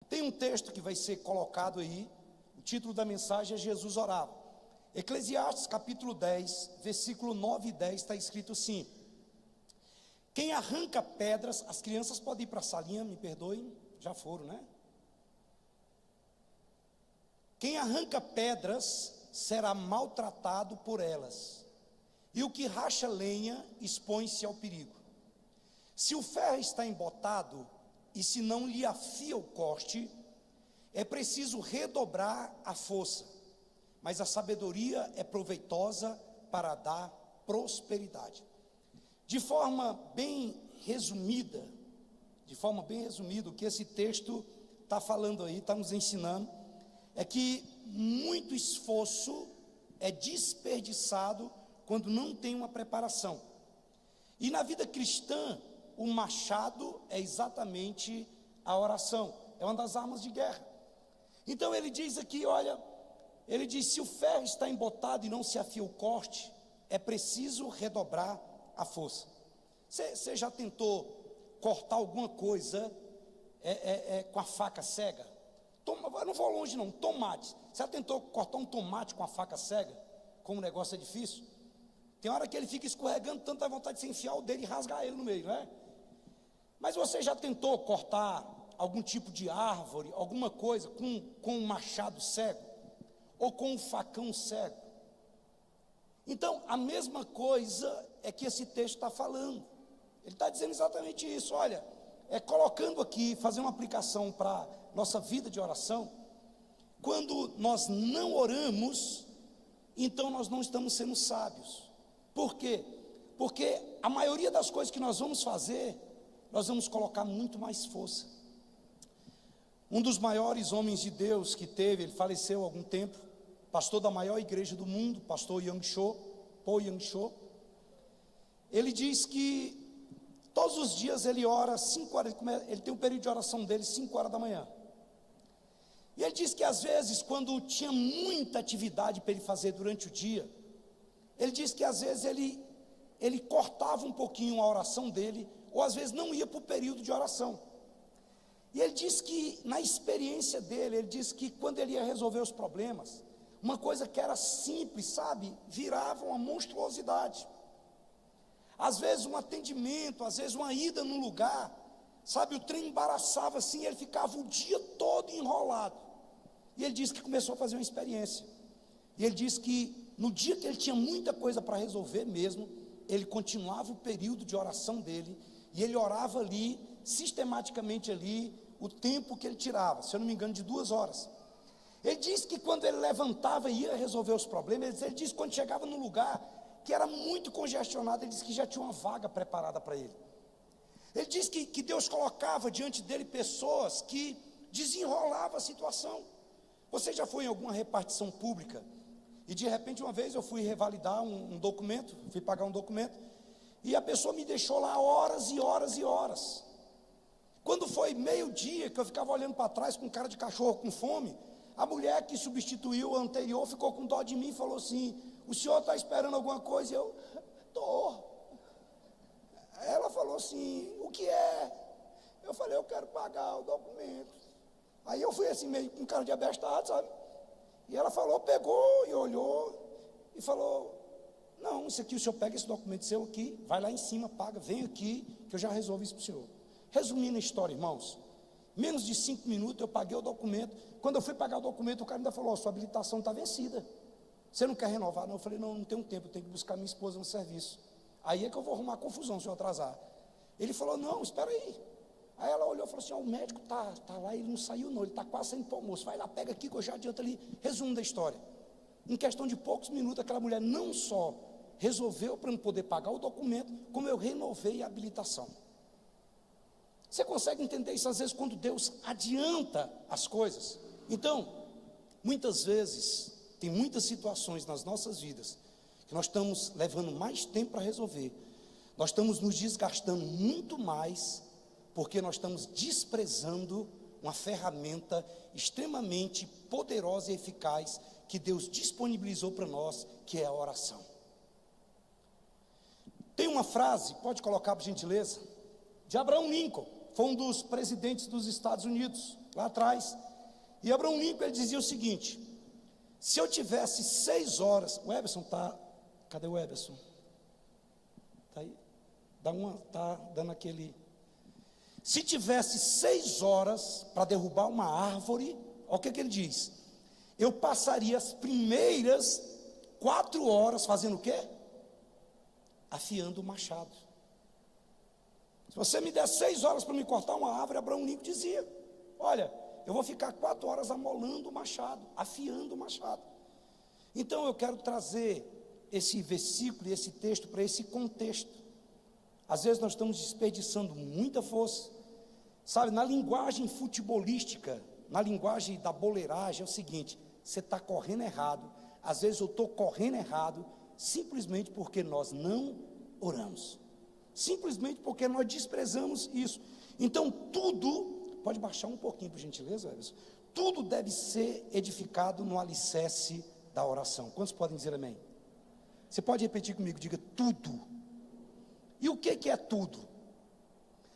Tem um texto que vai ser colocado aí, o título da mensagem é Jesus orava. Eclesiastes capítulo 10, versículo 9 e 10 está escrito assim: quem arranca pedras, as crianças podem ir para a salinha, me perdoem, já foram, né? Quem arranca pedras será maltratado por elas, e o que racha lenha expõe-se ao perigo. Se o ferro está embotado, e se não lhe afia o corte, é preciso redobrar a força, mas a sabedoria é proveitosa para dar prosperidade. De forma bem resumida, o que esse texto está falando aí, está nos ensinando, é que muito esforço é desperdiçado quando não tem uma preparação. E na vida cristã, o machado é exatamente a oração, é uma das armas de guerra. Então ele diz aqui, olha, ele diz: se o ferro está embotado e não se afia o corte, é preciso redobrar a força. Você já tentou cortar alguma coisa com a faca cega? Eu não vou longe não, tomate. Você já tentou cortar um tomate com a faca cega? Como o negócio é difícil? Tem hora que ele fica escorregando, tanta vontade de se enfiar o dedo e rasgar ele no meio, não é? Mas você já tentou cortar algum tipo de árvore, alguma coisa com um machado cego? Ou com um facão cego? Então, a mesma coisa é que esse texto está falando. Ele está dizendo exatamente isso. Olha, colocando aqui, fazer uma aplicação para nossa vida de oração. Quando nós não oramos, então nós não estamos sendo sábios. Por quê? Porque a maioria das coisas que nós vamos fazer, nós vamos colocar muito mais força. Um dos maiores homens de Deus que teve, ele faleceu há algum tempo, pastor da maior igreja do mundo, pastor Paul Yang-cho, ele diz que todos os dias ele ora 5 horas, ele tem um período de oração dele 5 horas da manhã. E ele diz que às vezes, quando tinha muita atividade para ele fazer durante o dia, ele diz que às vezes ele cortava um pouquinho a oração dele, ou às vezes não ia para o período de oração. E ele diz que, na experiência dele, ele diz que quando ele ia resolver os problemas, uma coisa que era simples, sabe, virava uma monstruosidade. Às vezes um atendimento, às vezes uma ida num lugar, sabe, o trem embaraçava assim, ele ficava o dia todo enrolado. E ele disse que começou a fazer uma experiência. E ele disse que no dia que ele tinha muita coisa para resolver mesmo, ele continuava o período de oração dele, e ele orava ali, sistematicamente ali, o tempo que ele tirava, se eu não me engano, de 2 horas. Ele disse que quando ele levantava e ia resolver os problemas, ele disse que quando chegava num lugar que era muito congestionado, ele disse que já tinha uma vaga preparada para ele. Ele disse que Deus colocava diante dele pessoas que desenrolavam a situação. Você já foi em alguma repartição pública? E de repente uma vez eu fui revalidar um documento, fui pagar um documento, e a pessoa me deixou lá horas e horas e horas. Quando foi meio-dia, que eu ficava olhando para trás com cara de cachorro com fome, a mulher que substituiu a anterior ficou com dó de mim e falou assim: o senhor está esperando alguma coisa? E eu, estou. Ela falou assim: o que é? Eu falei: eu quero pagar o documento. Aí eu fui assim, meio com cara de abestado, sabe? E ela falou, pegou e olhou e falou: não, isso aqui, o senhor pega esse documento seu aqui, vai lá em cima, paga, vem aqui, que eu já resolvo isso para o senhor. Resumindo a história, irmãos, menos de 5 minutos eu paguei o documento. Quando eu fui pagar o documento, o cara ainda falou: sua habilitação está vencida, você não quer renovar? Não, eu falei: não tenho tempo, eu tenho que buscar minha esposa no serviço. Aí é que eu vou arrumar confusão se eu atrasar. Ele falou: não, espera aí. Aí ela olhou e falou assim: o médico tá lá, ele não saiu não, ele está quase saindo para o almoço, vai lá, pega aqui que eu já adianto ali. Resumo da história: em questão de poucos minutos, aquela mulher não só resolveu para eu poder pagar o documento, como eu renovei a habilitação. Você consegue entender isso às vezes quando Deus adianta as coisas? Então, muitas vezes, tem muitas situações nas nossas vidas que nós estamos levando mais tempo para resolver, nós estamos nos desgastando muito mais, porque nós estamos desprezando uma ferramenta extremamente poderosa e eficaz que Deus disponibilizou para nós, que é a oração. Tem uma frase, pode colocar por gentileza, de Abraham Lincoln, foi um dos presidentes dos Estados Unidos, lá atrás. E Abraham Lincoln, ele dizia o seguinte: se eu tivesse 6 horas, o Everson tá, cadê o Everson? Tá aí? Tá dando aquele. Se tivesse 6 horas para derrubar uma árvore, olha o que ele diz: eu passaria as primeiras 4 horas fazendo o quê? Afiando o machado. Se você me der 6 horas para me cortar uma árvore, Abraham Lincoln dizia: olha, eu vou ficar 4 horas amolando o machado, afiando o machado. Então eu quero trazer esse versículo e esse texto para esse contexto. Às vezes nós estamos desperdiçando muita força, sabe, na linguagem futebolística, na linguagem da boleiragem, é o seguinte: você está correndo errado. Às vezes eu estou correndo errado, simplesmente porque nós não oramos, simplesmente porque nós desprezamos isso. Então tudo, pode baixar um pouquinho por gentileza, Everson? Tudo deve ser edificado no alicerce da oração. Quantos podem dizer amém? Você pode repetir comigo, diga tudo. E o que é tudo?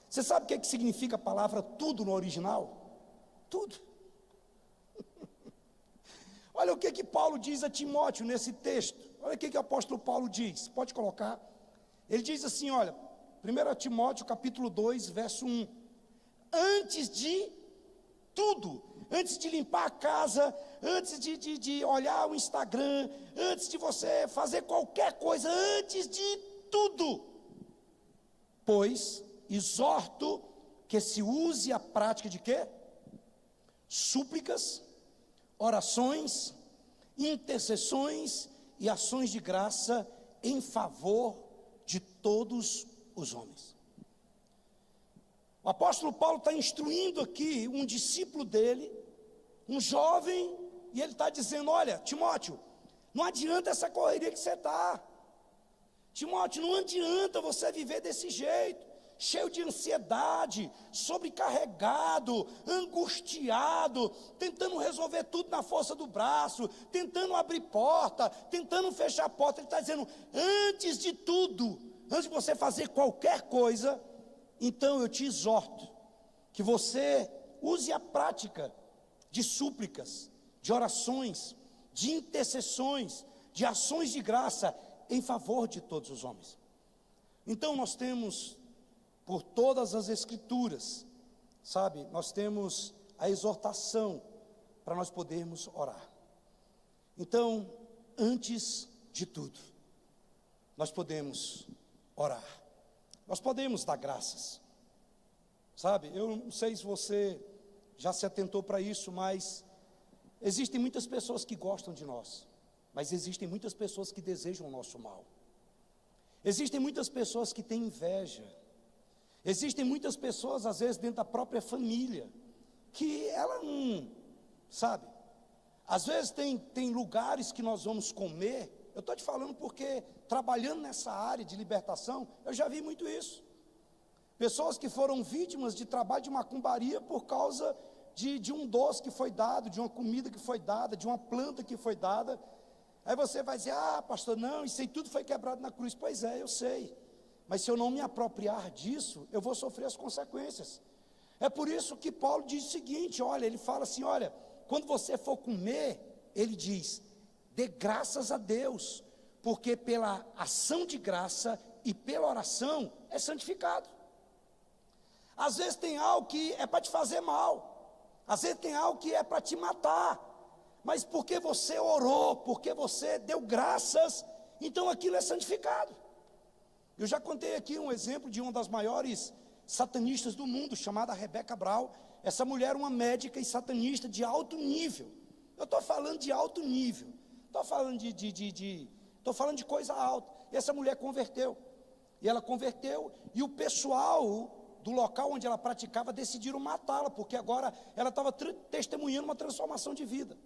Você sabe o que significa a palavra tudo no original? Tudo. Olha o que Paulo diz a Timóteo nesse texto. Olha o que o apóstolo Paulo diz. Pode colocar. Ele diz assim, olha, 1 Timóteo capítulo 2, verso 1. Antes de tudo, antes de limpar a casa, antes de olhar o Instagram, antes de você fazer qualquer coisa, antes de tudo, pois exorto que se use a prática de quê? Súplicas, orações, intercessões e ações de graça em favor de todos os homens. O apóstolo Paulo está instruindo aqui um discípulo dele, um jovem, e ele está dizendo: olha, Timóteo, não adianta essa correria que você está. Timóteo, não adianta você viver desse jeito, cheio de ansiedade, sobrecarregado, angustiado, tentando resolver tudo na força do braço, tentando abrir porta, tentando fechar a porta. Ele está dizendo: antes de tudo, antes de você fazer qualquer coisa, então eu te exorto que você use a prática de súplicas, de orações, de intercessões, de ações de graça em favor de todos os homens. Então nós temos, por todas as escrituras, sabe, nós temos a exortação para nós podermos orar. Então, antes de tudo, nós podemos orar, nós podemos dar graças, sabe. Eu não sei se você já se atentou para isso, mas existem muitas pessoas que gostam de nós, mas existem muitas pessoas que desejam o nosso mal. Existem muitas pessoas que têm inveja. Existem muitas pessoas, às vezes, dentro da própria família, que ela não, sabe, às vezes tem lugares que nós vamos comer. Eu estou te falando porque, trabalhando nessa área de libertação, eu já vi muito isso. Pessoas que foram vítimas de trabalho de macumbaria por causa de um doce que foi dado, de uma comida que foi dada, de uma planta que foi dada. Aí você vai dizer: ah, pastor, não, isso aí tudo foi quebrado na cruz. Pois é, eu sei. Mas se eu não me apropriar disso, eu vou sofrer as consequências. É por isso que Paulo diz o seguinte, olha, ele fala assim, olha, quando você for comer, ele diz, dê graças a Deus, porque pela ação de graça e pela oração é santificado. Às vezes tem algo que é para te fazer mal, às vezes tem algo que é para te matar, mas porque você orou, porque você deu graças, então aquilo é santificado. Eu já contei aqui um exemplo de uma das maiores satanistas do mundo, chamada Rebecca Brown. Essa mulher era uma médica e satanista de alto nível. Eu estou falando de alto nível, estou falando estou falando de coisa alta. E essa mulher converteu, e ela converteu, e o pessoal do local onde ela praticava decidiram matá-la, porque agora ela estava testemunhando uma transformação de vida.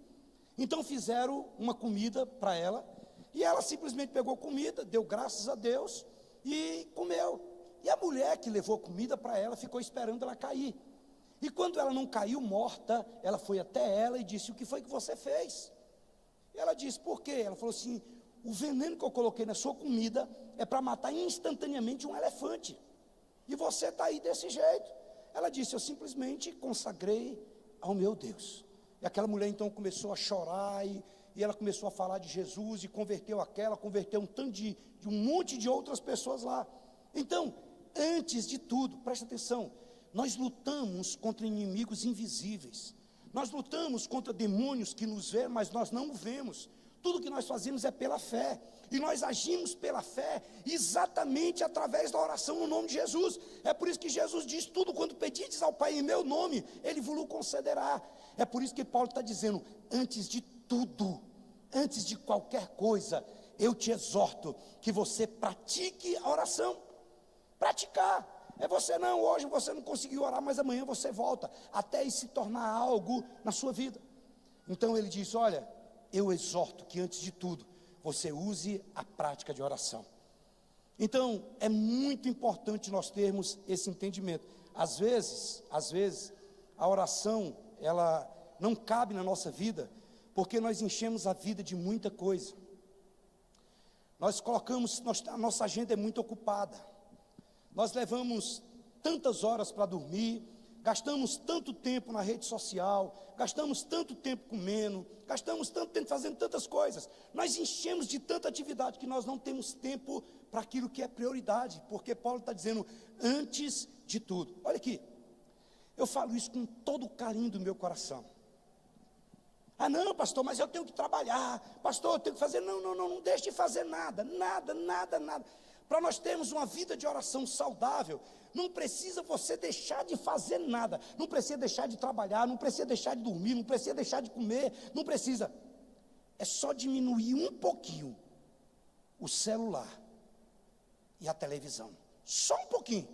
Então fizeram uma comida para ela, e ela simplesmente pegou comida, deu graças a Deus e comeu. E a mulher que levou comida para ela ficou esperando ela cair. E quando ela não caiu morta, ela foi até ela e disse: o que foi que você fez? E ela disse: por quê? Ela falou assim: o veneno que eu coloquei na sua comida é para matar instantaneamente um elefante, e você está aí desse jeito. Ela disse: eu simplesmente consagrei ao meu Deus. E aquela mulher então começou a chorar, e ela começou a falar de Jesus, e converteu um tanto de um monte de outras pessoas lá. Então, antes de tudo, presta atenção, nós lutamos contra inimigos invisíveis, nós lutamos contra demônios que nos vêem, mas nós não o vemos. Tudo que nós fazemos é pela fé, e nós agimos pela fé, exatamente através da oração no nome de Jesus. É por isso que Jesus diz: tudo quanto pedides ao Pai em meu nome, Ele vos concederá. É por isso que Paulo está dizendo: antes de tudo, antes de qualquer coisa, eu te exorto que você pratique a oração. Praticar. Hoje você não conseguiu orar, mas amanhã você volta, até isso se tornar algo na sua vida. Então ele diz: olha, eu exorto que antes de tudo, você use a prática de oração. Então, é muito importante nós termos esse entendimento. Às vezes, a oração, ela não cabe na nossa vida, porque nós enchemos a vida de muita coisa. A nossa agenda é muito ocupada. Nós levamos tantas horas para dormir, gastamos tanto tempo na rede social, gastamos tanto tempo comendo, gastamos tanto tempo fazendo tantas coisas. Nós enchemos de tanta atividade que nós não temos tempo para aquilo que é prioridade, porque Paulo está dizendo: antes de tudo. Olha aqui, eu falo isso com todo o carinho do meu coração. Ah, não, pastor, mas eu tenho que trabalhar, pastor, eu tenho que fazer. Não deixe de fazer nada. Para nós termos uma vida de oração saudável, não precisa você deixar de fazer nada, não precisa deixar de trabalhar, não precisa deixar de dormir, não precisa deixar de comer, não precisa. É só diminuir um pouquinho o celular e a televisão, só um pouquinho.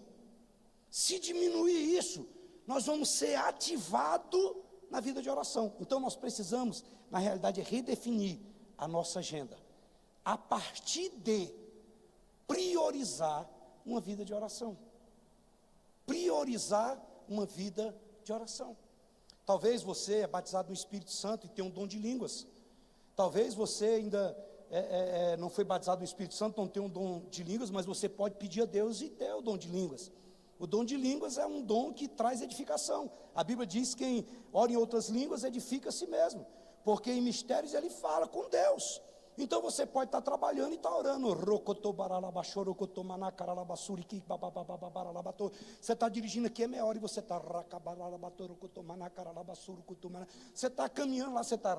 Se diminuir isso, nós vamos ser ativados na vida de oração. Então nós precisamos, na realidade, redefinir a nossa agenda, a partir de priorizar uma vida de oração. Priorizar uma vida de oração. Talvez você é batizado no Espírito Santo e tem um dom de línguas. Talvez você ainda não foi batizado no Espírito Santo, não tem um dom de línguas, mas você pode pedir a Deus e ter o dom de línguas. O dom de línguas é um dom que traz edificação. A Bíblia diz que quem ora em outras línguas edifica a si mesmo, porque em mistérios ele fala com Deus. Então você pode estar trabalhando e estar orando. Você está dirigindo aqui, é meia hora, e você está. Você está caminhando lá, você está.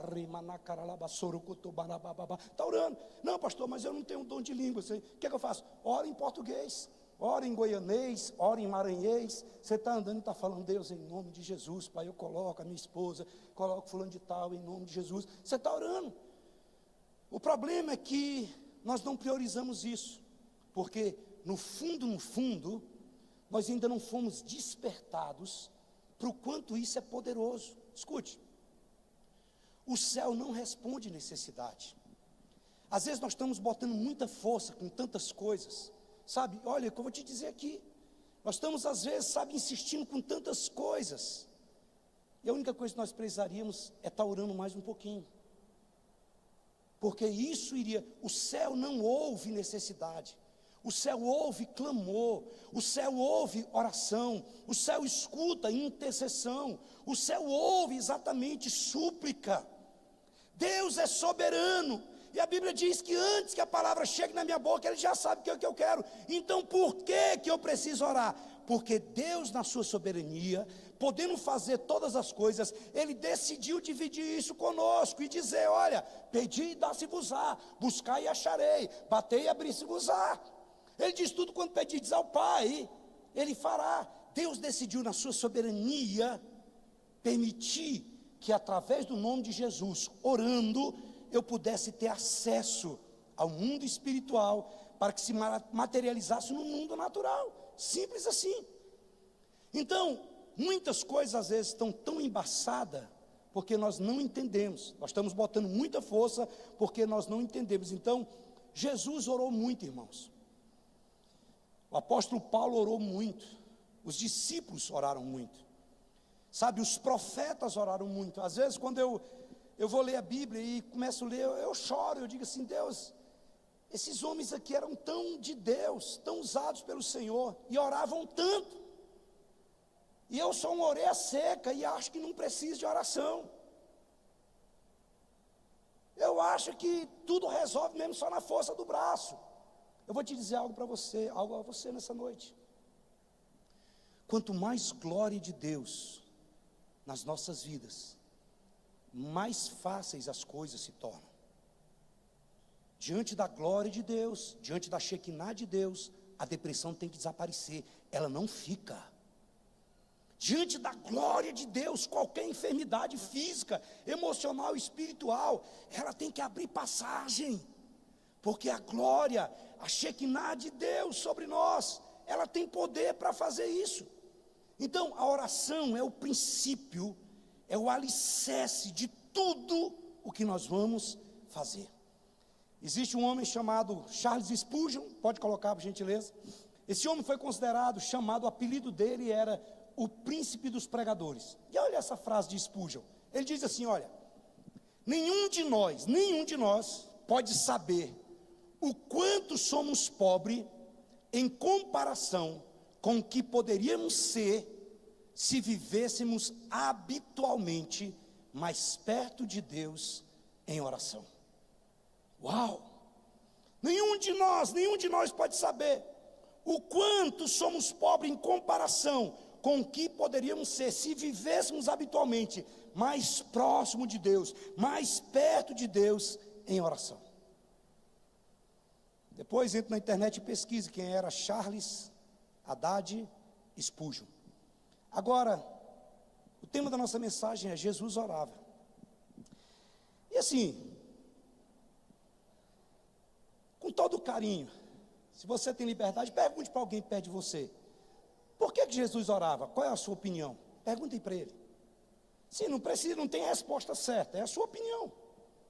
Está orando. Não, pastor, mas eu não tenho dom de língua. O que é que eu faço? Ora em português, ora em goianês, ora em maranhês. Você está andando e está falando: Deus, em nome de Jesus, Pai, eu coloco a minha esposa, coloco fulano de tal, em nome de Jesus. Você está orando. O problema é que nós não priorizamos isso, porque no fundo, nós ainda não fomos despertados para o quanto isso é poderoso. Escute, o céu não responde necessidade. Às vezes nós estamos botando muita força com tantas coisas, sabe? Olha, o que eu vou te dizer aqui, nós estamos às vezes, insistindo com tantas coisas, e a única coisa que nós precisaríamos é estar orando mais um pouquinho. Porque isso o céu não ouve necessidade, o céu ouve clamor, o céu ouve oração, o céu escuta intercessão, o céu ouve exatamente súplica. Deus é soberano, e a Bíblia diz que antes que a palavra chegue na minha boca, Ele já sabe o que é que eu quero. Então por que eu preciso orar? Porque Deus, na sua soberania, podendo fazer todas as coisas, Ele decidiu dividir isso conosco e dizer: olha, pedi e dá-se-vos-á, buscai e acharei, batei e abri-se-vos-á. Ele diz: tudo quanto pedides ao Pai, Ele fará. Deus decidiu, na sua soberania, permitir que através do nome de Jesus, orando, eu pudesse ter acesso ao mundo espiritual, para que se materializasse no mundo natural. Simples assim. Então, muitas coisas às vezes estão tão embaçadas, porque nós não entendemos. Nós estamos botando muita força, porque nós não entendemos. Então, Jesus orou muito, irmãos. O apóstolo Paulo orou muito. Os discípulos oraram muito. Sabe, os profetas oraram muito. Às vezes, quando eu vou ler a Bíblia e começo a ler, eu choro, eu digo assim: Deus, esses homens aqui eram tão de Deus, tão usados pelo Senhor, e oravam tanto. E eu sou uma orelha seca e acho que não preciso de oração. Eu acho que tudo resolve mesmo só na força do braço. Eu vou te dizer algo para você, algo a você nessa noite. Quanto mais glória de Deus nas nossas vidas, mais fáceis as coisas se tornam. Diante da glória de Deus, diante da Shekinah de Deus, a depressão tem que desaparecer, ela não fica. Diante da glória de Deus, qualquer enfermidade física, emocional, espiritual, ela tem que abrir passagem, porque a glória, a Shekinah de Deus sobre nós, ela tem poder para fazer isso. Então, a oração é o princípio, é o alicerce de tudo o que nós vamos fazer. Existe um homem chamado Charles Spurgeon, pode colocar por gentileza. Esse homem foi considerado, chamado, o apelido dele era o príncipe dos pregadores. E olha essa frase de Spurgeon, ele diz assim, olha, nenhum de nós pode saber o quanto somos pobres em comparação com o que poderíamos ser se vivêssemos habitualmente mais perto de Deus em oração. Uau! Nenhum de nós pode saber o quanto somos pobres em comparação com o que poderíamos ser se vivêssemos habitualmente mais próximo de Deus, mais perto de Deus em oração. Depois entra na internet e pesquise quem era Charles Haddad Spurgeon. Agora, o tema da nossa mensagem é Jesus orava. E assim, com todo carinho, se você tem liberdade, pergunte para alguém perto de você. Por que Jesus orava? Qual é a sua opinião? Perguntem para ele. Sim, não precisa, não tem resposta certa, é a sua opinião.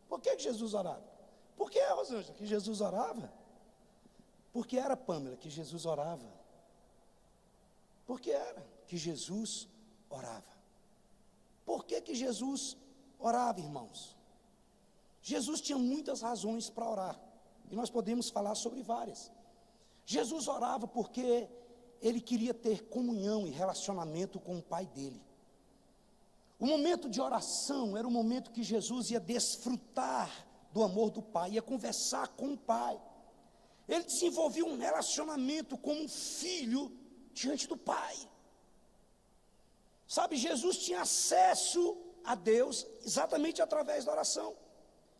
Por que Jesus orava? Por que, Rosângela, que Jesus orava? Por que era, Pâmela, que Jesus orava? Por que era que Jesus orava? Por que Jesus orava, irmãos? Jesus tinha muitas razões para orar, e nós podemos falar sobre várias. Jesus orava porque ele queria ter comunhão e relacionamento com o Pai dele. O momento de oração era o momento que Jesus ia desfrutar do amor do Pai, ia conversar com o Pai. Ele desenvolvia um relacionamento como um filho diante do Pai. Sabe, Jesus tinha acesso a Deus exatamente através da oração.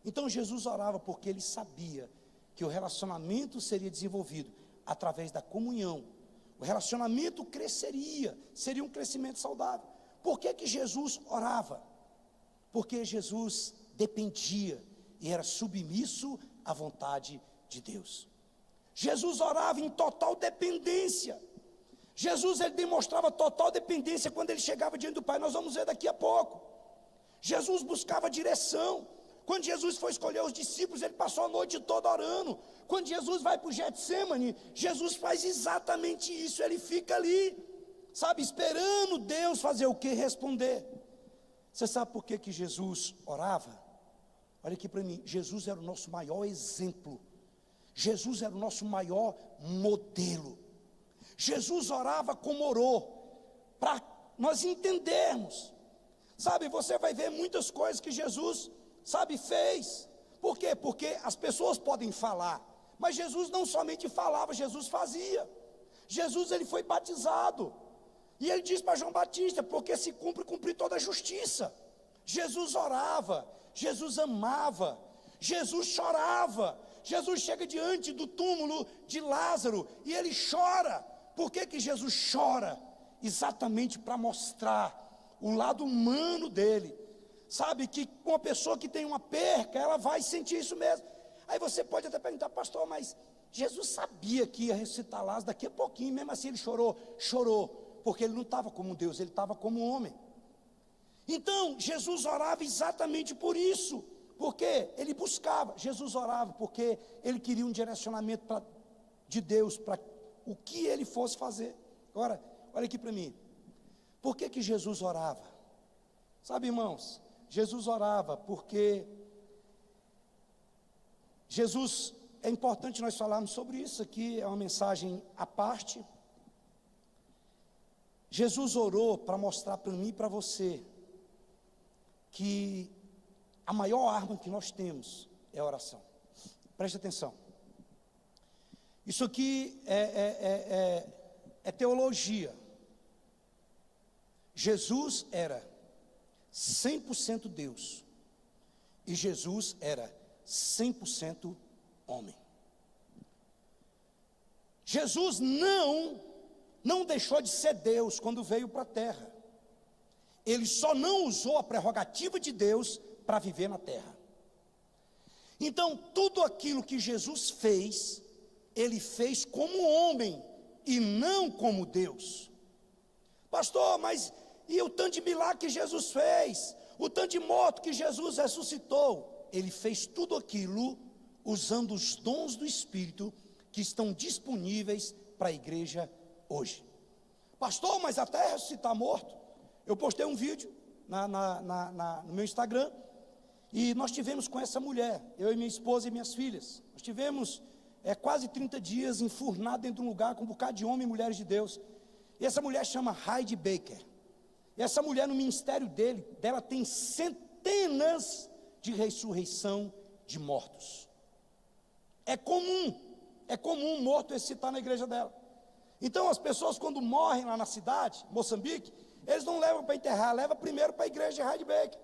Então Jesus orava porque ele sabia que o relacionamento seria desenvolvido através da comunhão. O relacionamento cresceria, seria um crescimento saudável. Por que Jesus orava? Porque Jesus dependia e era submisso à vontade de Deus. Jesus orava em total dependência. Jesus, ele demonstrava total dependência quando ele chegava diante do Pai. Nós vamos ver daqui a pouco. Jesus buscava direção. Quando Jesus foi escolher os discípulos, ele passou a noite toda orando. Quando Jesus vai para o Getsemane, Jesus faz exatamente isso. Ele fica ali, sabe, esperando Deus fazer o que? Responder. Você sabe por que Jesus orava? Olha aqui para mim, Jesus era o nosso maior exemplo. Jesus era o nosso maior modelo. Jesus orava como orou, para nós entendermos. Sabe, você vai ver muitas coisas que Jesus, sabe, fez. Por quê? Porque as pessoas podem falar, mas Jesus não somente falava, Jesus fazia. Jesus, ele foi batizado, e ele diz para João Batista, porque se cumpre toda a justiça. Jesus orava, Jesus amava, Jesus chorava. Jesus chega diante do túmulo de Lázaro, e ele chora. Por que Jesus chora? Exatamente para mostrar o lado humano dele. Sabe que uma pessoa que tem uma perca, ela vai sentir isso mesmo. Aí você pode até perguntar, pastor, mas Jesus sabia que ia ressuscitar Lázaro daqui a pouquinho, mesmo assim ele chorou? Chorou, porque ele não estava como Deus, ele estava como homem. Então, Jesus orava exatamente por isso, porque ele buscava. Jesus orava porque ele queria um direcionamento de Deus, para o que ele fosse fazer. Agora, olha aqui para mim, por que Jesus orava? Sabe, irmãos, Jesus orava porque Jesus, é importante nós falarmos sobre isso aqui, é uma mensagem à parte. Jesus orou para mostrar para mim e para você que a maior arma que nós temos é a oração. Preste atenção. Isso aqui é teologia. Jesus era 100% Deus e Jesus era 100% homem. Jesus não deixou de ser Deus quando veio para a terra. Ele só não usou a prerrogativa de Deus para viver na terra. Então, tudo aquilo que Jesus fez, ele fez como homem e não como Deus. Pastor, mas e o tanto de milagre que Jesus fez? O tanto de morto que Jesus ressuscitou? Ele fez tudo aquilo usando os dons do Espírito que estão disponíveis para a igreja hoje. Pastor, mas até ressuscitar morto? Eu postei um vídeo no meu Instagram, e nós tivemos com essa mulher, eu e minha esposa e minhas filhas, nós tivemos quase 30 dias enfurnados dentro de um lugar com um bocado de homens e mulheres de Deus, e essa mulher chama Heidi Baker, e essa mulher no ministério dela tem centenas de ressurreição de mortos. É comum um morto ressuscitar na igreja dela. Então as pessoas quando morrem lá na cidade, Moçambique, eles não levam para enterrar, levam primeiro para a igreja de Heidi Baker.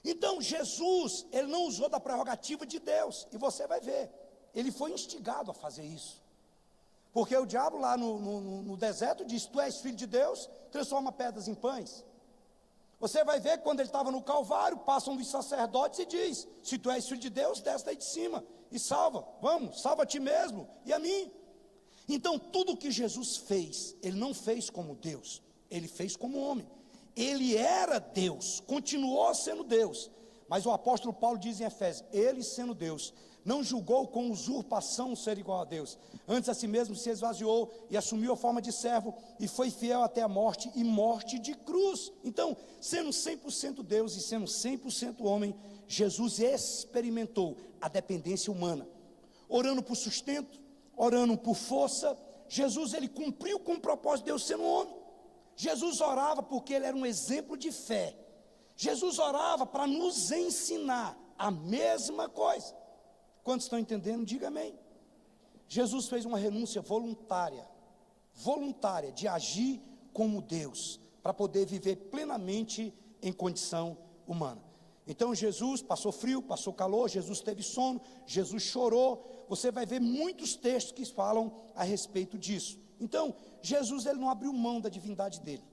Então Jesus, ele não usou da prerrogativa de Deus, e você vai ver, ele foi instigado a fazer isso, porque o diabo lá no deserto disse: tu és filho de Deus, transforma pedras em pães. Você vai ver que quando ele estava no Calvário, passam dos sacerdotes e diz: se tu és filho de Deus, desce daí de cima e salva, salva a ti mesmo e a mim. Então tudo o que Jesus fez, ele não fez como Deus, ele fez como homem. Ele era Deus, continuou sendo Deus, mas o apóstolo Paulo diz em Efésios: ele sendo Deus, não julgou com usurpação ser igual a Deus, antes a si mesmo se esvaziou e assumiu a forma de servo e foi fiel até a morte, e morte de cruz. Então, sendo 100% Deus e sendo 100% homem, Jesus experimentou a dependência humana, orando por sustento, orando por força. Jesus, ele cumpriu com o propósito de Deus sendo homem. Jesus orava porque ele era um exemplo de fé. Jesus orava para nos ensinar a mesma coisa. Quantos estão entendendo? Diga amém. Jesus fez uma renúncia voluntária de agir como Deus, para poder viver plenamente em condição humana. Então Jesus passou frio, passou calor, Jesus teve sono, Jesus chorou. Você vai ver muitos textos que falam a respeito disso. Então Jesus, ele não abriu mão da divindade dele,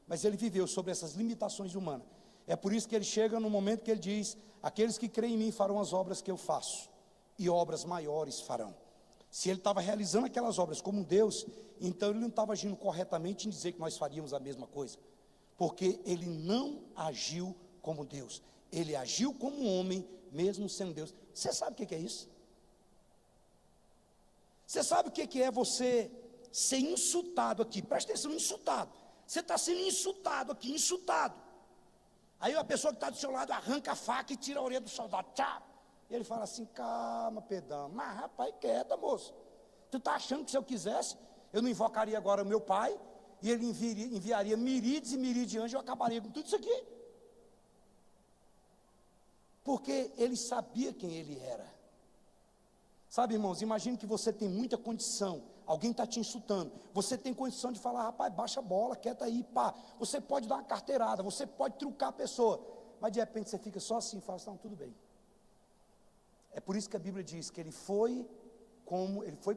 mas ele viveu sobre essas limitações humanas. É por isso que ele chega no momento que ele diz: aqueles que creem em mim farão as obras que eu faço, e obras maiores farão. Se ele estava realizando aquelas obras como Deus, então ele não estava agindo corretamente em dizer que nós faríamos a mesma coisa, porque ele não agiu como Deus, ele agiu como homem, mesmo sendo Deus. Você sabe o que é isso? Você sabe o que é você ser insultado aqui? Presta atenção, insultado. Você está sendo insultado aqui, insultado. Aí a pessoa que está do seu lado arranca a faca e tira a orelha do soldado. Tchau. E ele fala assim: calma, Pedão. Mas rapaz, quieta, moço. Tu está achando que se eu quisesse, eu não invocaria agora o meu pai, e ele enviaria miríades e miríades de anjos, e eu acabaria com tudo isso aqui? Porque ele sabia quem ele era. Sabe, irmãos, imagine que você tem muita condição, alguém está te insultando, você tem condição de falar: rapaz, baixa a bola, quieta aí, pá. Você pode dar uma carteirada, você pode trucar a pessoa, mas de repente você fica só assim e fala: não, tudo bem. É por isso que a Bíblia diz que ele foi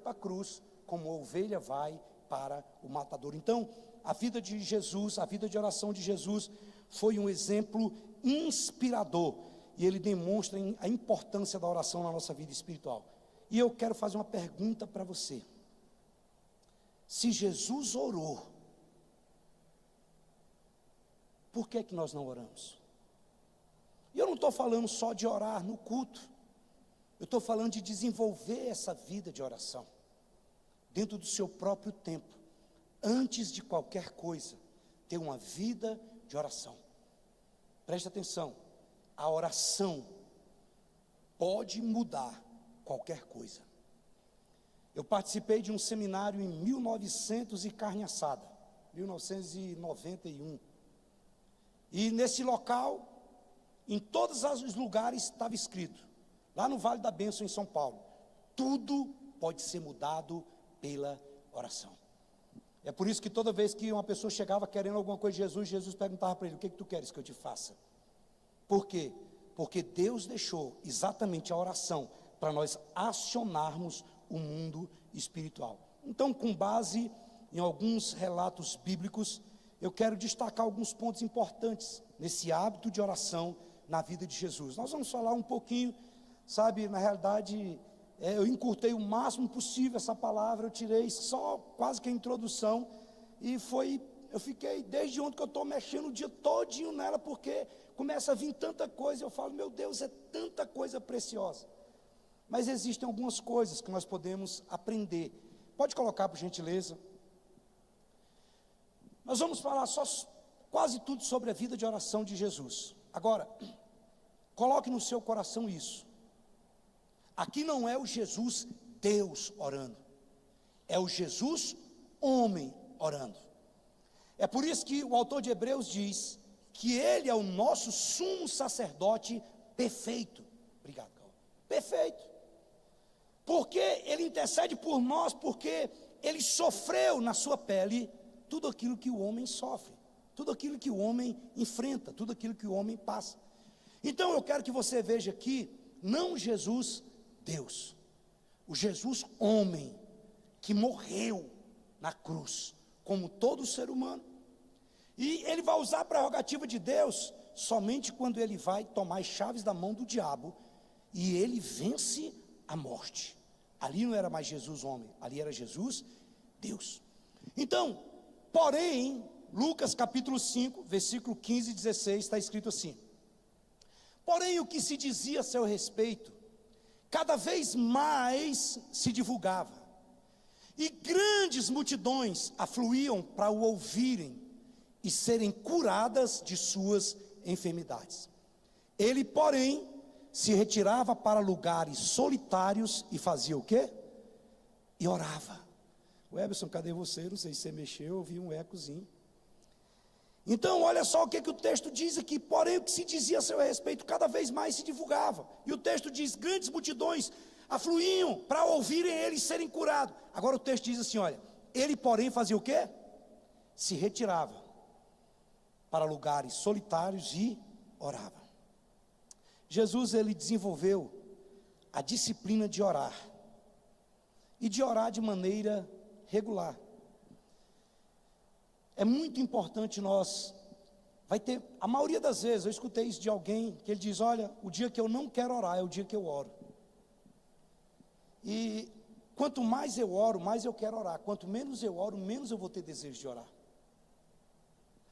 para a cruz, como a ovelha vai para o matador. Então, a vida de Jesus, a vida de oração de Jesus, foi um exemplo inspirador, e ele demonstra a importância da oração na nossa vida espiritual. E eu quero fazer uma pergunta para você: se Jesus orou, por que nós não oramos? E eu não estou falando só de orar no culto, eu estou falando de desenvolver essa vida de oração, dentro do seu próprio tempo, antes de qualquer coisa, ter uma vida de oração. Preste atenção, a oração pode mudar qualquer coisa. Eu participei de um seminário em 1900 e carne assada, 1991. E nesse local, em todos os lugares estava escrito, lá no Vale da Bênção em São Paulo, tudo pode ser mudado pela oração. É por isso que toda vez que uma pessoa chegava querendo alguma coisa de Jesus, Jesus perguntava para ele: o que tu queres que eu te faça? Por quê? Porque Deus deixou exatamente a oração para nós acionarmos o mundo espiritual. Então, com base em alguns relatos bíblicos, eu quero destacar alguns pontos importantes nesse hábito de oração na vida de Jesus. Nós vamos falar um pouquinho, sabe, na realidade, eu encurtei o máximo possível essa palavra, eu tirei só quase que a introdução, e eu fiquei desde ontem que eu estou mexendo o dia todinho nela, porque começa a vir tanta coisa, eu falo, meu Deus, é tanta coisa preciosa. Mas existem algumas coisas que nós podemos aprender. Pode colocar, por gentileza. Nós vamos falar quase tudo sobre a vida de oração de Jesus. Agora, coloque no seu coração isso. Aqui não é o Jesus Deus orando, é o Jesus homem orando. É por isso que o autor de Hebreus diz que ele é o nosso sumo sacerdote perfeito. Obrigado, Carol. Perfeito. Porque ele intercede por nós, porque ele sofreu na sua pele tudo aquilo que o homem sofre, tudo aquilo que o homem enfrenta, tudo aquilo que o homem passa. Então eu quero que você veja aqui, não Jesus Deus, o Jesus homem, que morreu na cruz, como todo ser humano. E ele vai usar a prerrogativa de Deus, somente quando ele vai tomar as chaves da mão do diabo, e ele vence a morte. Ali não era mais Jesus homem, ali era Jesus Deus. Então, porém, Lucas capítulo 5, versículo 15 e 16, está escrito assim: porém o que se dizia a seu respeito, cada vez mais se divulgava, e grandes multidões afluíam para o ouvirem e serem curadas de suas enfermidades. Ele, porém, se retirava para lugares solitários e fazia o quê? E orava. O Eberson, cadê você? Não sei se você mexeu, eu vi um ecozinho. Então, olha só o que o texto diz aqui. Porém, o que se dizia a seu respeito, cada vez mais se divulgava. E o texto diz, grandes multidões afluíam para ouvirem ele e serem curados. Agora o texto diz assim, olha, ele, porém, fazia o quê? Se retirava para lugares solitários e orava. Jesus, ele desenvolveu a disciplina de orar, e de orar de maneira regular. É muito importante a maioria das vezes, eu escutei isso de alguém, que ele diz, olha, o dia que eu não quero orar, é o dia que eu oro. E quanto mais eu oro, mais eu quero orar. Quanto menos eu oro, menos eu vou ter desejo de orar.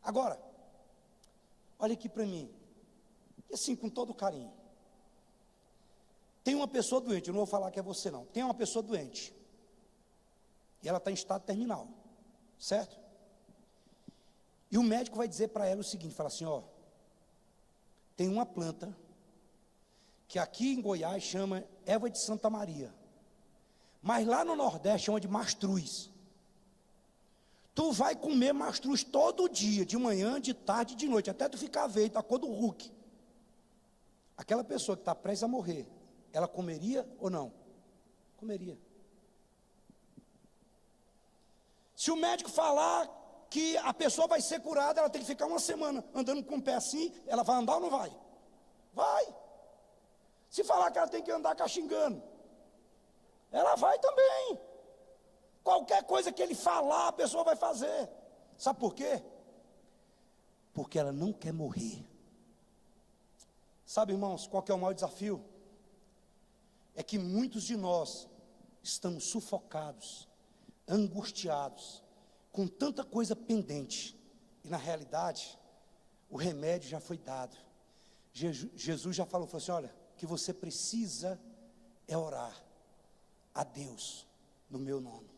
Agora, olha aqui para mim, e assim, com todo carinho. Tem uma pessoa doente, eu não vou falar que é você não. Tem uma pessoa doente, e ela está em estado terminal, certo? E o médico vai dizer para ela o seguinte, fala assim, ó, tem uma planta, que aqui em Goiás chama erva de Santa Maria, mas lá no Nordeste chama de mastruz. Tu vai comer mastruz todo dia, de manhã, de tarde, de noite, até tu ficar velho, da cor do Hulk. Aquela pessoa que está prestes a morrer, ela comeria ou não? Comeria. Se o médico falar que a pessoa vai ser curada, ela tem que ficar uma semana andando com o pé assim, ela vai andar ou não vai? Vai. Se falar que ela tem que andar caxingando, ela vai também. Qualquer coisa que ele falar, a pessoa vai fazer. Sabe por quê? Porque ela não quer morrer. Sabe, irmãos, qual que é o maior desafio? É que muitos de nós estamos sufocados, angustiados, com tanta coisa pendente, e na realidade, o remédio já foi dado. Jesus já falou assim, olha, o que você precisa é orar a Deus no meu nome.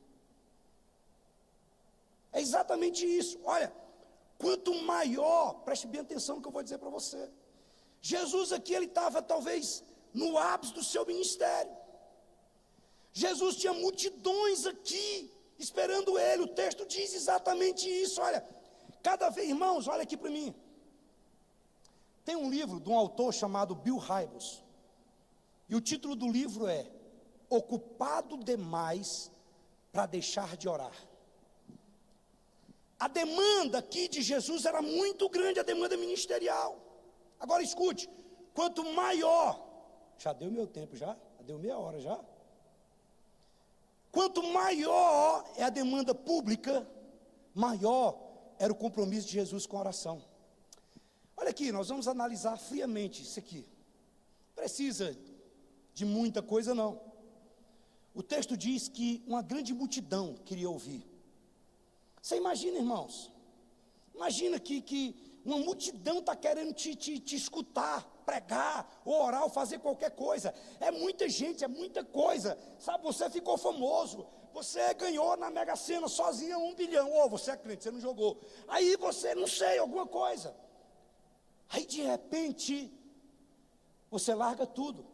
É exatamente isso. Olha, quanto maior, preste bem atenção no que eu vou dizer para você. Jesus aqui, ele estava talvez no ápice do seu ministério. Jesus tinha multidões aqui esperando ele. O texto diz exatamente isso. Olha, cada vez, irmãos, olha aqui para mim. Tem um livro de um autor chamado Bill Hybels, e o título do livro é Ocupado Demais para Deixar de Orar. A demanda aqui de Jesus era muito grande, a demanda ministerial. Agora escute, quanto maior, já deu meu tempo já deu meia hora já. Quanto maior é a demanda pública, maior era o compromisso de Jesus com a oração. Olha aqui, nós vamos analisar friamente isso aqui. Precisa de muita coisa não. O texto diz que uma grande multidão queria ouvir. Você imagina, irmãos? Imagina que uma multidão está querendo te escutar, pregar, ou orar, ou fazer qualquer coisa. É muita gente, é muita coisa. Sabe, você ficou famoso. Você ganhou na Mega Sena sozinha 1 bilhão. Ou você é crente, você não jogou. Aí você, não sei, alguma coisa. Aí de repente, você larga tudo.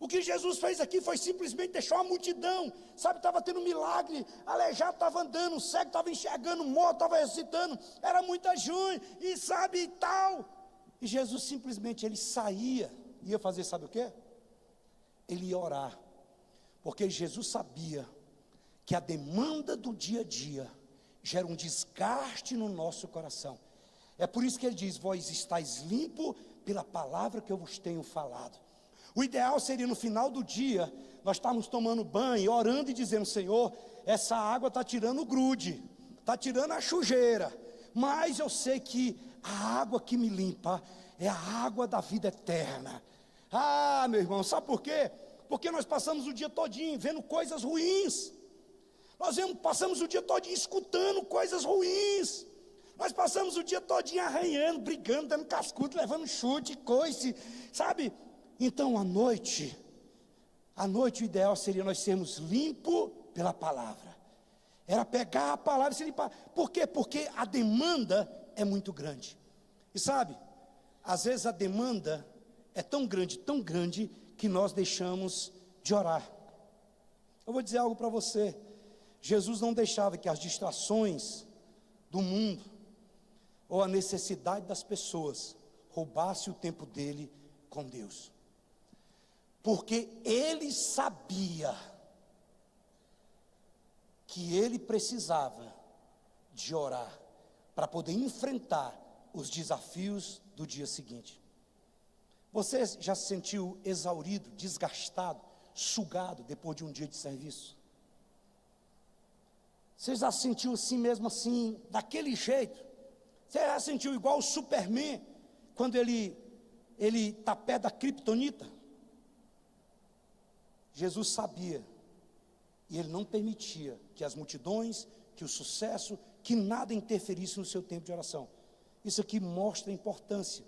O que Jesus fez aqui foi simplesmente deixar uma multidão, sabe, estava tendo um milagre, aleijado estava andando, cego estava enxergando, morto estava ressuscitando, era muita gente, e sabe, e tal. E Jesus simplesmente, ele saía, ia fazer sabe o quê? Ele ia orar, porque Jesus sabia que a demanda do dia a dia gera um desgaste no nosso coração. É por isso que ele diz, vós estáis limpo pela palavra que eu vos tenho falado. O ideal seria no final do dia, nós estarmos tomando banho, orando e dizendo, Senhor, essa água está tirando o grude, está tirando a sujeira, mas eu sei que a água que me limpa é a água da vida eterna. Ah, meu irmão, sabe por quê? Porque nós passamos o dia todinho vendo coisas ruins, passamos o dia todinho escutando coisas ruins, nós passamos o dia todinho arranhando, brigando, dando cascudo, levando chute, coice, sabe? Então, à noite o ideal seria nós sermos limpos pela palavra. Era pegar a palavra e se limpar. Por quê? Porque a demanda é muito grande. E sabe, às vezes a demanda é tão grande, que nós deixamos de orar. Eu vou dizer algo para você. Jesus não deixava que as distrações do mundo, ou a necessidade das pessoas, roubasse o tempo dele com Deus. Porque ele sabia que ele precisava de orar para poder enfrentar os desafios do dia seguinte. Você já se sentiu exaurido, desgastado, sugado depois de um dia de serviço? Você já se sentiu assim mesmo assim, daquele jeito? Você já se sentiu igual o Superman, quando ele está perto da criptonita? Jesus sabia, e ele não permitia que as multidões, que o sucesso, que nada interferisse no seu tempo de oração. Isso aqui mostra a importância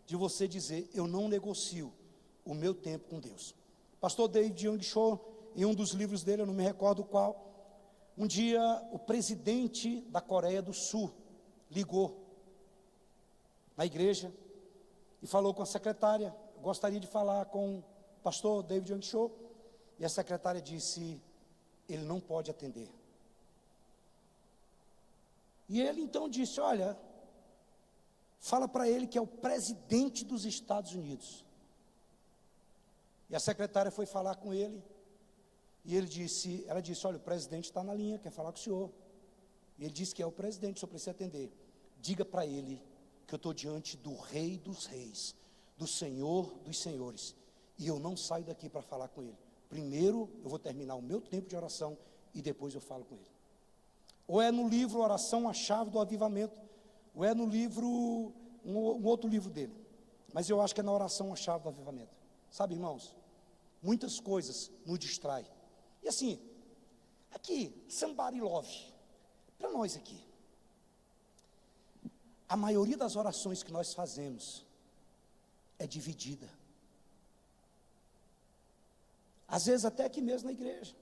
de você dizer, eu não negocio o meu tempo com Deus. Pastor David Young Cho, em um dos livros dele, eu não me recordo qual, um dia o presidente da Coreia do Sul ligou na igreja e falou com a secretária, gostaria de falar com o pastor David Young Cho. E a secretária disse, ele não pode atender. E ele então disse, olha, fala para ele que é o presidente dos Estados Unidos. E a secretária foi falar com ele, e ela disse, olha, o presidente está na linha, quer falar com o senhor. E ele disse que é o presidente, o senhor precisa atender. Diga para ele que eu estou diante do Rei dos Reis, do Senhor dos Senhores, e eu não saio daqui para falar com ele. Primeiro eu vou terminar o meu tempo de oração e depois eu falo com ele. Ou é no livro Oração, a Chave do Avivamento, ou é no livro, um outro livro dele. Mas eu acho que é na Oração, a Chave do Avivamento. Sabe, irmãos, muitas coisas nos distraem. E assim, aqui, somebody love, para nós aqui. A maioria das orações que nós fazemos é dividida. Às vezes até aqui mesmo na igreja.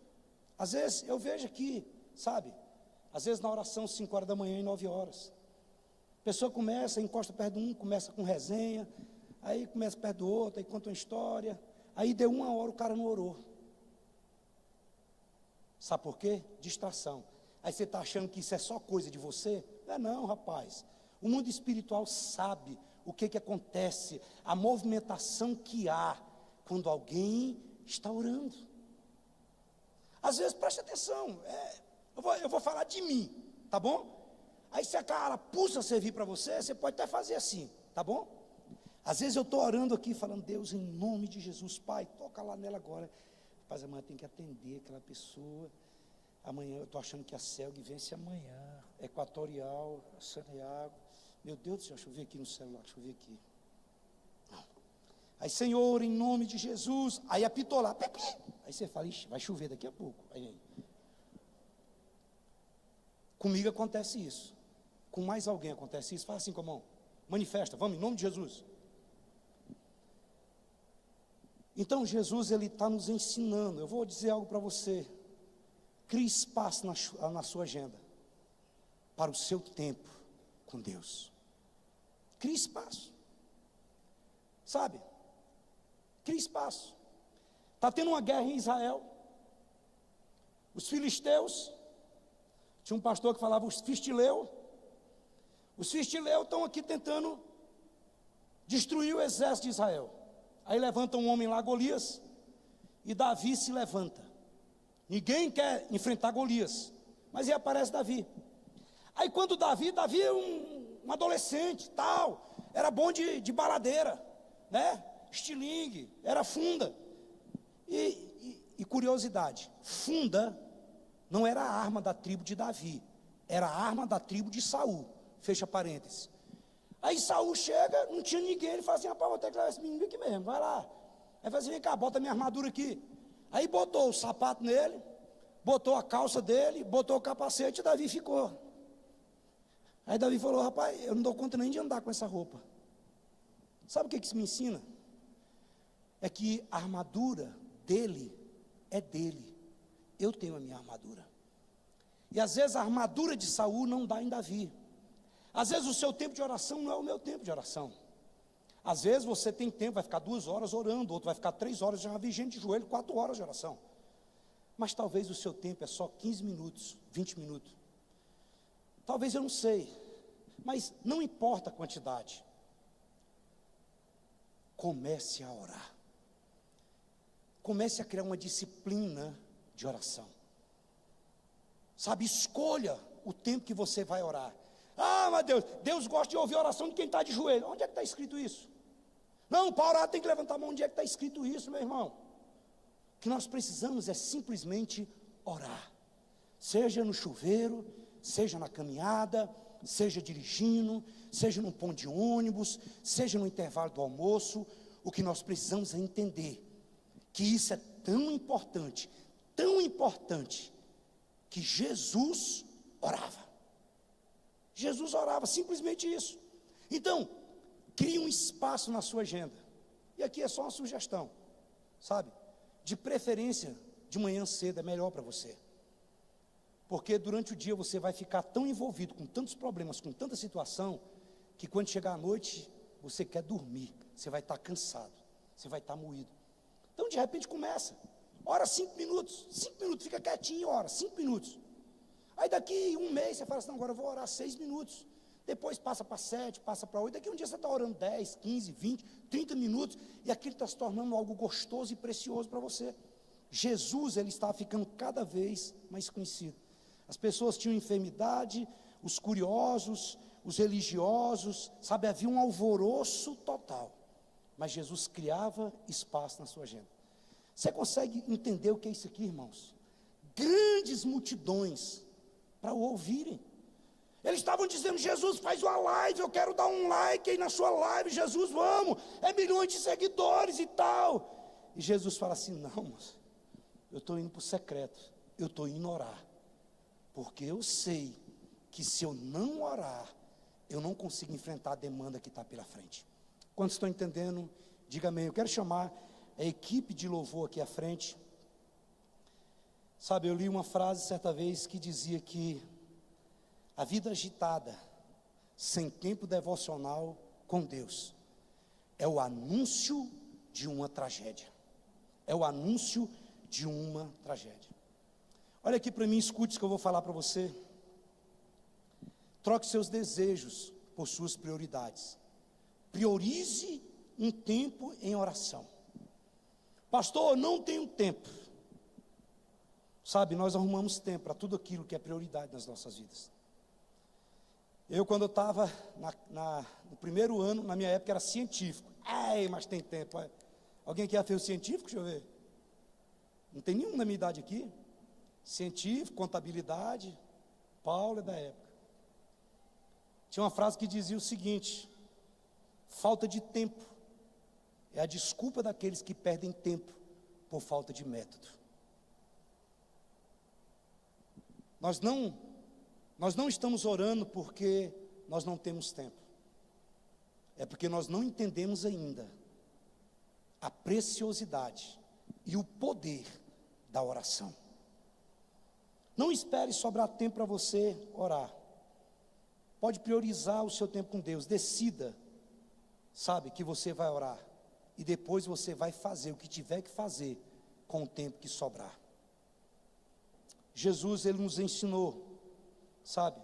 Às vezes eu vejo aqui, sabe? Às vezes na oração 5 horas da manhã e 9 horas. A pessoa começa, encosta perto de um, começa com resenha, aí começa perto do outro, aí conta uma história, aí deu 1 hora o cara não orou. Sabe por quê? Distração. Aí você está achando que isso é só coisa de você? Não é não, rapaz. O mundo espiritual sabe o que acontece, a movimentação que há quando alguém está orando. Às vezes, preste atenção, eu vou falar de mim, tá bom? Aí se a cara pulsa servir para você, você pode até fazer assim, tá bom? Às vezes eu estou orando aqui, falando, Deus, em nome de Jesus, Pai, toca lá nela agora. Rapaz, amanhã tem que atender aquela pessoa. Amanhã eu estou achando que a Celg vence amanhã. Equatorial, Santiago. Meu Deus do céu, deixa eu ver aqui no celular, deixa eu ver aqui. Não. Aí, Senhor, em nome de Jesus. Aí apitou lá. Pepe. Aí você fala, ixi, vai chover daqui a pouco. Aí. Comigo acontece isso. Com mais alguém acontece isso. Fala assim com a mão. Manifesta, vamos, em nome de Jesus. Então Jesus, ele está nos ensinando. Eu vou dizer algo para você. Crie espaço na sua agenda para o seu tempo com Deus. Crie espaço. Sabe? Crie espaço. Está tendo uma guerra em Israel. Os filisteus. Tinha um pastor que falava os filisteus. Os filisteus estão aqui tentando destruir o exército de Israel. Aí levanta um homem lá, Golias, e Davi se levanta. Ninguém quer enfrentar Golias, mas aí aparece Davi. Aí quando Davi é um adolescente, tal, era bom de baladeira, né? Estilingue, era funda. E curiosidade, funda não era a arma da tribo de Davi, era a arma da tribo de Saul, fecha parênteses. Aí Saul chega, não tinha ninguém, ele fala assim, rapaz, vou ter que levar esse menino aqui mesmo, vai lá. Aí fala assim, vem cá, bota minha armadura aqui. Aí botou o sapato nele, botou a calça dele, botou o capacete, e Davi ficou. Aí Davi falou, rapaz, eu não dou conta nem de andar com essa roupa. Sabe o que isso me ensina? É que a armadura dele é dele. Eu tenho a minha armadura. E às vezes a armadura de Saul não dá em Davi. Às vezes o seu tempo de oração não é o meu tempo de oração. Às vezes você tem tempo, vai ficar 2 horas orando, outro vai ficar 3 horas, já vi gente de joelho, 4 horas de oração. Mas talvez o seu tempo é só 15 minutos, 20 minutos. Talvez eu não sei, mas não importa a quantidade. Comece a orar. Comece a criar uma disciplina de oração. Sabe, escolha o tempo que você vai orar. Ah, mas Deus gosta de ouvir a oração de quem está de joelho. Onde é que está escrito isso? Não, para orar tem que levantar a mão. Onde é que está escrito isso, meu irmão? O que nós precisamos é simplesmente orar. Seja no chuveiro, seja na caminhada, seja dirigindo, seja num ponto de ônibus, seja no intervalo do almoço. O que nós precisamos é entender que isso é tão importante, que Jesus orava. Jesus orava, simplesmente isso. Então, crie um espaço na sua agenda. E aqui é só uma sugestão, sabe? De preferência, de manhã cedo é melhor para você. Porque durante o dia você vai ficar tão envolvido com tantos problemas, com tanta situação, que quando chegar à noite, você quer dormir. Você vai estar cansado, você vai estar moído. Então, de repente, começa. Ora 5 minutos, fica quietinho, ora 5 minutos. Aí daqui um mês você fala assim, não, agora eu vou orar 6 minutos. Depois passa para 7, passa para 8. Daqui um dia você está orando 10, 15, 20, 30 minutos. E aquilo está se tornando algo gostoso e precioso para você. Jesus, ele estava ficando cada vez mais conhecido. As pessoas tinham enfermidade, os curiosos, os religiosos, sabe, havia um alvoroço total. Mas Jesus criava espaço na sua agenda. Você consegue entender o que é isso aqui, irmãos? Grandes multidões para o ouvirem. Eles estavam dizendo, Jesus, faz uma live, eu quero dar um like aí na sua live, Jesus, vamos, é milhões de seguidores e tal. E Jesus fala assim, não, moço, eu estou indo para o secreto, eu estou indo orar, porque eu sei que se eu não orar, eu não consigo enfrentar a demanda que está pela frente. Quantos estão entendendo? Diga amém. Eu quero chamar a equipe de louvor aqui à frente. Sabe, eu li uma frase certa vez que dizia que a vida agitada, sem tempo devocional com Deus, é o anúncio de uma tragédia. É o anúncio de uma tragédia. Olha aqui para mim, escute o que eu vou falar para você. Troque seus desejos por suas prioridades. Priorize um tempo em oração. Pastor, eu não tenho tempo. Sabe, nós arrumamos tempo para tudo aquilo que é prioridade nas nossas vidas. Eu, quando eu estava no primeiro ano, na minha época era científico. Mas tem tempo. Alguém aqui já fez o científico? Deixa eu ver. Não tem nenhum na minha idade aqui. Científico, contabilidade. Paulo é da época. Tinha uma frase que dizia o seguinte: falta de tempo é a desculpa daqueles que perdem tempo por falta de método. Nós não estamos orando porque nós não temos tempo. É porque nós não entendemos ainda a preciosidade e o poder da oração. Não espere sobrar tempo para você orar. Pode priorizar o seu tempo com Deus. Decida, sabe, que você vai orar. E depois você vai fazer o que tiver que fazer com o tempo que sobrar. Jesus, Ele nos ensinou, sabe,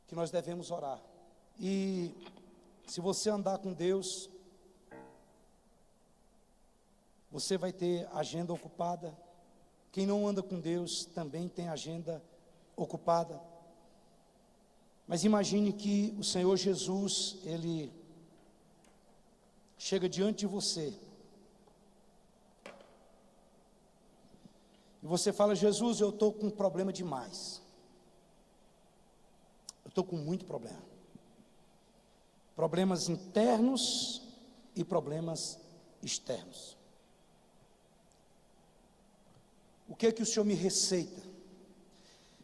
que nós devemos orar. E se você andar com Deus, você vai ter agenda ocupada. Quem não anda com Deus também tem agenda ocupada. Mas imagine que o Senhor Jesus, Ele chega diante de você. E você fala: Jesus, eu estou com um problema demais. Eu estou com muito problema. Problemas internos e problemas externos. O que é que o Senhor me receita?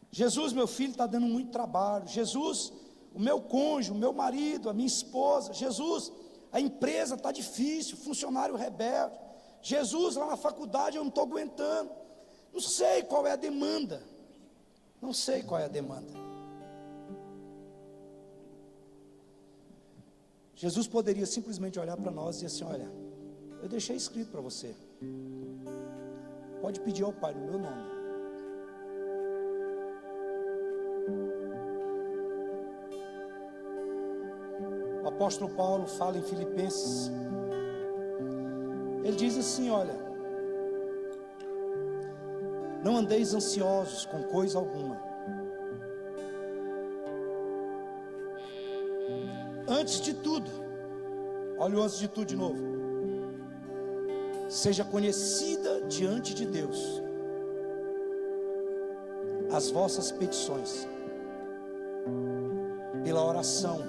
Jesus, meu filho está dando muito trabalho. Jesus, o meu cônjuge, o meu marido, a minha esposa. Jesus, a empresa está difícil, funcionário rebelde. Jesus, lá na faculdade eu não estou aguentando. Não sei qual é a demanda. Não sei qual é a demanda. Jesus poderia simplesmente olhar para nós e dizer assim: olha, eu deixei escrito para você. Pode pedir ao Pai no meu nome. O apóstolo Paulo fala em Filipenses. Ele diz assim: olha, não andeis ansiosos com coisa alguma. Antes de tudo, olha o antes de tudo de novo. Seja conhecida diante de Deus as vossas petições, pela oração,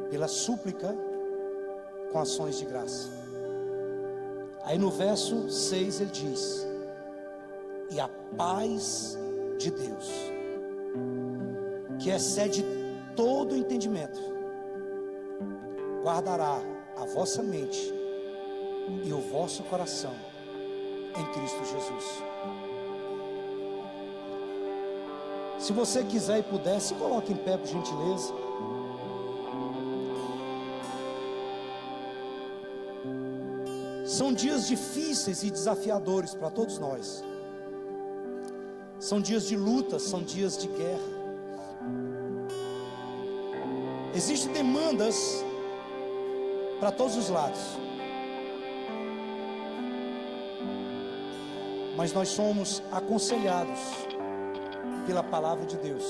pela súplica, com ações de graça. Aí no verso 6 ele diz: e a paz de Deus, que excede todo entendimento, guardará a vossa mente e o vosso coração em Cristo Jesus. Se você quiser e puder, se coloque em pé, por gentileza. São dias difíceis e desafiadores para todos nós. São dias de luta, são dias de guerra. Existem demandas para todos os lados. Mas nós somos aconselhados pela palavra de Deus,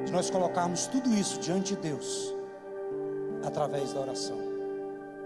de nós colocarmos tudo isso diante de Deus, através da oração.